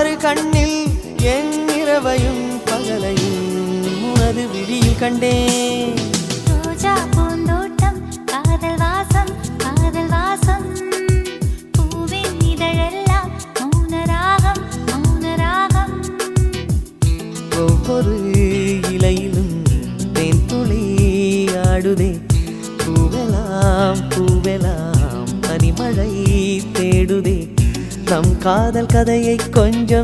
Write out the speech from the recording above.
ஒரு கண்ணில் என் இரவையும் பகலையும் உனது விழியில் கண்டேன். ரோஜா பூந்தோட்டம் காதல் வாசம் காதல் வாசம் பூவின் இதழெல்லாம் மௌனராகம் மௌனராகம். ஒவ்வொரு இலையிலும் தேன் துளி ஆடுதே. பூவெல்லாம் பூவெல்லாம் பனிமழை தேடுதே. நம் காதல் கதையை கொஞ்சம்